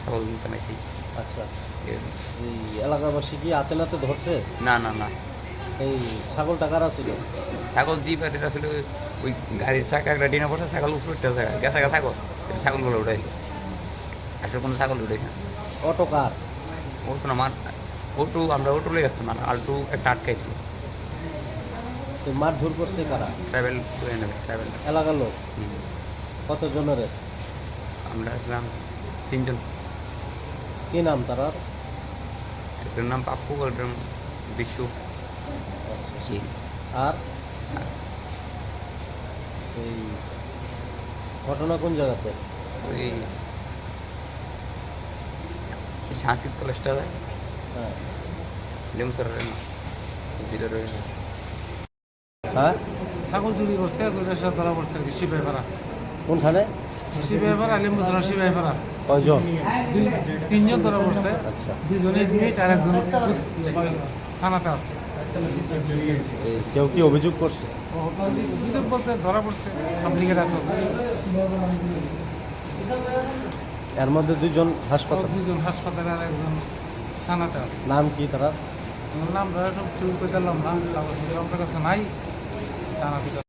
ছাগল নিতে নাইছি। আচ্ছা, এই এলাকাবাসী কি হাতে নাতে ধরছে? না না না, এই ছাগলটা কারা ছিল? ছাগল জিপ আর এটা ছিল ওই গাড়ির চাকা একটা ডিনা বসে ছাগল উপরে জায়গা গেছে ছাগল, ছাগলগুলো উঠাইছে। আসলে কোনো ছাগল উঠেছে। অটো কার? ওটো না মার, ওটু আমরা ওটু লেগে আসতাম না, আলটু একটা আটকাইছিল। তো মারধর করছে কারা? ট্রাভেল করে নেবে, ট্রাভেল। এলাকার লোক কতজনের? আমরা ছিলাম 3 জন। কি নাম তারার? একটার নাম পাপ্পু, একটার নাম বিশু। আর এই ঘটনা কোন জায়গাতে? ওই সংস্কৃত কলেজটা হ্যাঁ লেমসরের ভিতরে। হ্যাঁ, ছাগল চুরি করছে, দুইটার সাথে ধরা পড়ছে আর কি, শিবাইপাড়া। কোনখানে? শিবাইপাড়া, লিম্বুচড়া শিবাইপাড়া। কয়জন? 3 জন ধরা পড়ছে, আচ্ছা, 2 জন এডমিট আর একজন থানাতে আছে। কেউ কি অভিযোগ করছে? অভিযোগ বলতে ধরা পড়ছে আপ্লিকেট আছে। এর মধ্যে 2 জন হাসপাতাল। 2 জন হাসপাতালে আর একজন থানাতে আছে। নাম কি তারা? নাম ধরে সব চুরি করে দিলাম না, কাগজপত্র আমার কাছে নাই, থানাতে